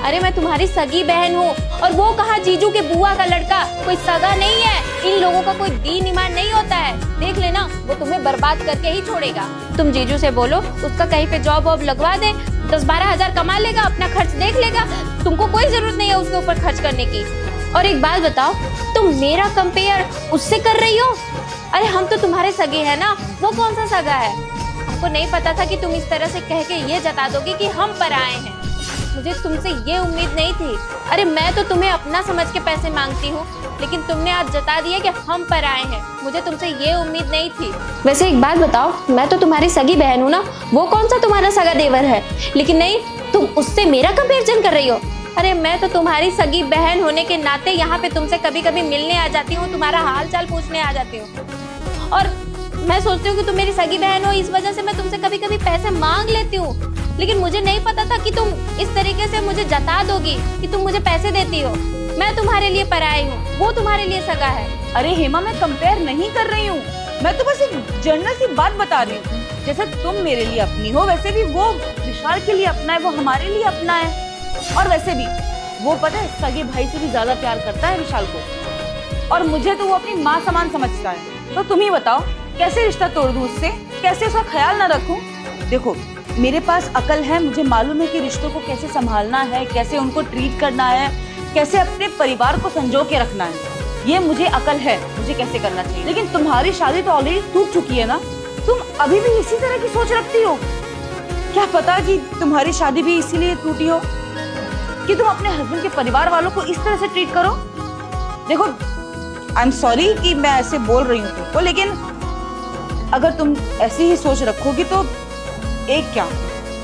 अरे मैं तुम्हारी सगी बहन हूँ, और वो कहा जीजू के बुआ का लड़का, कोई सगा नहीं है। इन लोगों का कोई दीन ईमान नहीं होता है, देख लेना वो तुम्हें बर्बाद करके ही छोड़ेगा। तुम जीजू से बोलो उसका कहीं पे जॉब वॉब लगवा दे, 10-12 हजार कमा लेगा, अपना खर्च देख लेगा। तुमको कोई जरूरत नहीं है उसके ऊपर खर्च करने की। और एक बात बताओ, तुम मेरा कंपेयर उससे कर रही हो? अरे हम तो तुम्हारे सगे हैं ना, वो कौन सा सगा है? हमको नहीं पता था कि तुम इस तरह से कह के ये जता दोगे कि हम पराए हैं। मुझे तुमसे ये उम्मीद नहीं थी। अरे मैं तो तुम्हें अपना समझ के पैसे मांगती हूँ, लेकिन तुमने आज जता दिया कि हम पराए हैं। मुझे तुमसे ये उम्मीद नहीं थी। वैसे एक बात बताओ, मैं तो तुम्हारी सगी बहन हूँ ना, वो कौन सा तुम्हारा सगा देवर है? लेकिन नहीं, तुम उससे मेरा कंपैरिजन कर रही हो। अरे मैं तो तुम्हारी सगी बहन होने के नाते यहाँ पे तुमसे कभी कभी मिलने आ जाती हूँ, तुम्हारा हाल चाल पूछने आ जाती हूँ। और मैं सोचती हूँ कि तुम मेरी सगी बहन हो, इस वजह से मैं तुमसे कभी कभी पैसे मांग लेती हूँ। लेकिन मुझे नहीं पता था कि तुम इस तरीके से मुझे जता दोगी कि तुम मुझे पैसे देती हो। मैं तुम्हारे लिए पराई हूँ, वो तुम्हारे लिए सगा है। अरे हेमा, मैं कंपेयर नहीं कर रही हूँ, मैं तो बस एक जनरल सी बात बता रही हूँ। जैसे तुम मेरे लिए अपनी हो, वैसे भी वो विशाल के लिए अपना है, वो हमारे लिए अपना है। और वैसे भी वो पता है सगे भाई से भी ज्यादा प्यार करता है विशाल को, और मुझे तो वो अपनी माँ समान समझता है। तो तुम ही बताओ, कैसे रिश्ता तोड़ दूं उससे, कैसे उसका ख्याल ना रखूं? देखो, मेरे पास अकल है, मुझे मालूम है कि रिश्तों को कैसे संभालना है, कैसे उनको ट्रीट करना है, कैसे अपने परिवार को संजो के रखना है। ये मुझे अकल है, मुझे कैसे करना चाहिए। लेकिन तुम्हारी शादी तो ऑलरेडी टूट चुकी है ना, तुम अभी भी इसी तरह की सोच रखती हो। क्या पता कि तुम्हारी शादी भी इसीलिए टूटी हो कि तुम अपने हस्बैंड के परिवार वालों को इस तरह से ट्रीट करो। देखो, आई एम सॉरी कि मैं ऐसे बोल रही हूँ तुमको, लेकिन अगर तुम ऐसी ही सोच रखोगी तो एक क्या,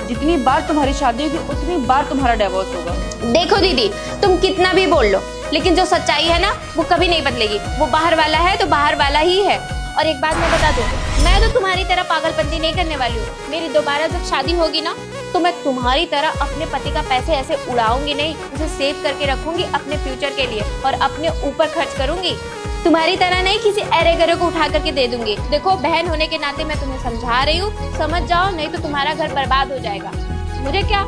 जितनी बार तुम्हारी शादी होगी उतनी बार तुम्हारा डिवोर्स होगा। देखो दीदी, तुम कितना भी बोल लो, लेकिन जो सच्चाई है ना वो कभी नहीं बदलेगी। वो बाहर वाला है तो बाहर वाला ही है। और एक बात मैं बता दूं, मैं तो तुम्हारी तरह पागलपंती नहीं करने वाली हूँ। मेरी दोबारा जब शादी होगी ना, तो मैं तुम्हारी तरह अपने पति का पैसे ऐसे उड़ाऊंगी नहीं, उसे सेव करके रखूंगी अपने फ्यूचर के लिए और अपने ऊपर खर्च करूंगी। तुम्हारी तरह नहीं किसी अरे गरे को उठा करके दे दूंगी। देखो, बहन होने के नाते मैं तुम्हें समझा रही हूँ, समझ जाओ, नहीं तो तुम्हारा घर बर्बाद हो जाएगा। मुझे क्या